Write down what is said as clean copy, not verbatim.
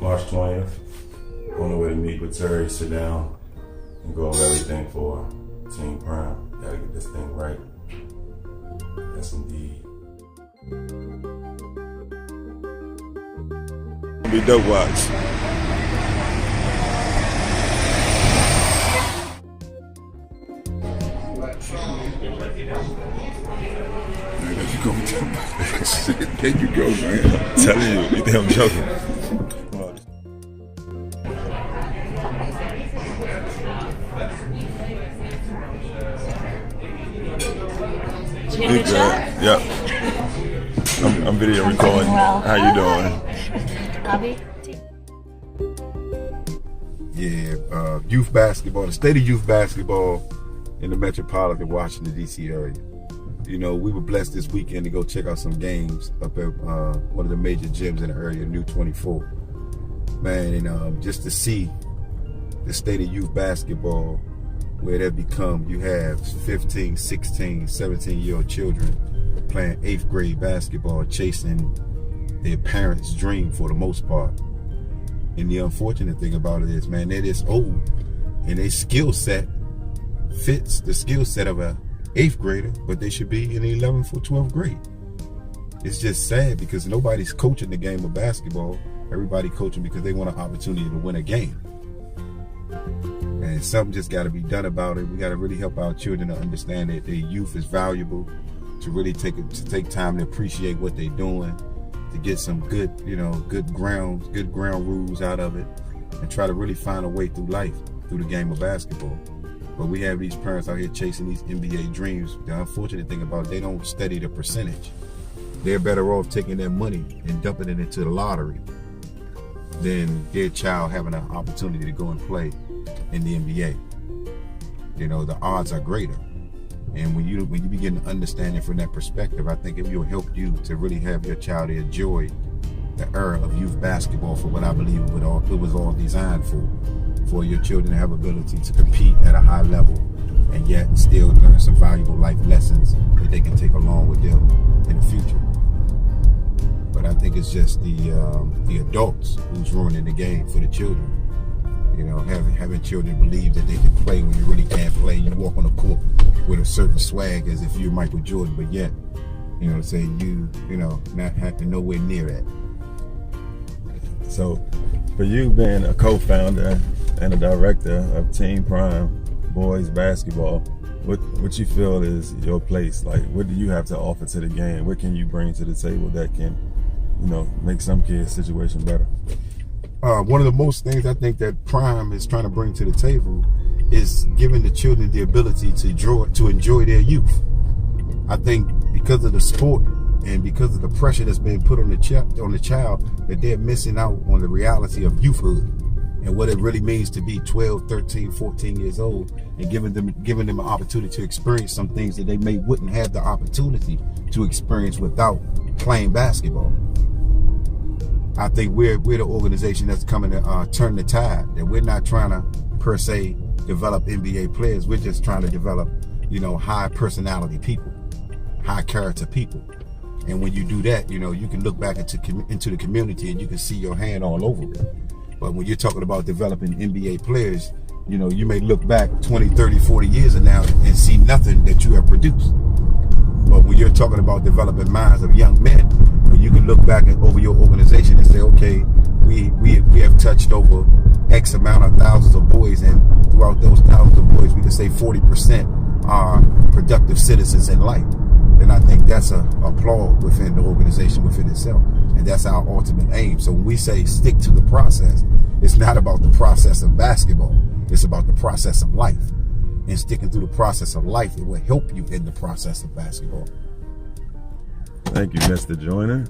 March 20th, on the way to meet with Terry, sit down, and go over everything for Team Prime. Gotta get this thing right. Yes, indeed. Be dope watch. There you go, man. I'm telling you, you think I'm joking? Good job. Yep. I'm video recording. Well. How you doing? Abby? Yeah, youth basketball, the state of youth basketball in the metropolitan Washington, D.C. area. You know, we were blessed this weekend to go check out some games up at one of the major gyms in the area, New 24. Man, and just to see the state of youth basketball, where they've become, you have 15, 16, 17-year-old children playing 8th grade basketball, chasing their parents' dream for the most part. And the unfortunate thing about it is, man, they're this old, and their skill set fits the skill set of a 8th grader, but they should be in the 11th or 12th grade. It's just sad because nobody's coaching the game of basketball. Everybody coaching because they want an opportunity to win a game. And something just got to be done about it. We got to really help our children to understand that their youth is valuable, to really take time to appreciate what they're doing, to get some good, good ground rules out of it, and try to really find a way through life, through the game of basketball. But we have these parents out here chasing these NBA dreams. The unfortunate thing about it, they don't study the percentage. They're better off taking their money and dumping it into the lottery than their child having an opportunity to go and play in the NBA. You know, the odds are greater. And when you begin to understand it from that perspective, I think it will help you to really have your child enjoy the era of youth basketball for what I believe it was all designed for your children to have ability to compete at a high level and yet still learn some valuable life lessons that they can take along with them in the future. But I think it's just the adults who's ruining the game for the children. You know, having children believe that they can play when you really can't play. You walk on the court with a certain swag as if you're Michael Jordan, but yet, saying not having nowhere near that. So, for you being a co-founder and a director of Team Prime boys basketball, what you feel is your place? Like, what do you have to offer to the game? What can you bring to the table that can, make some kids' situation better? One of the most things I think that Prime is trying to bring to the table is giving the children the ability to enjoy their youth. I think because of the sport and because of the pressure that's being put on the child, that they're missing out on the reality of youthhood and what it really means to be 12, 13, 14 years old, and giving them an opportunity to experience some things that they wouldn't have the opportunity to experience without playing basketball. I think we're the organization that's coming to turn the tide. That we're not trying to per se develop NBA players. We're just trying to develop, high personality people, high character people. And when you do that, you can look back into the community and you can see your hand all over it. But when you're talking about developing NBA players, you may look back 20, 30, 40 years from now and see nothing that you have produced. But when you're talking about developing minds of young men, you can look back over your organization and say, okay, we have touched over X amount of thousands of boys, and throughout those thousands of boys, we can say 40% are productive citizens in life. Then I think that's a applaud within the organization within itself, and that's our ultimate aim. So when we say stick to the process, it's not about the process of basketball. It's about the process of life. And sticking through the process of life, it will help you in the process of basketball. Thank you, Mr. Joyner.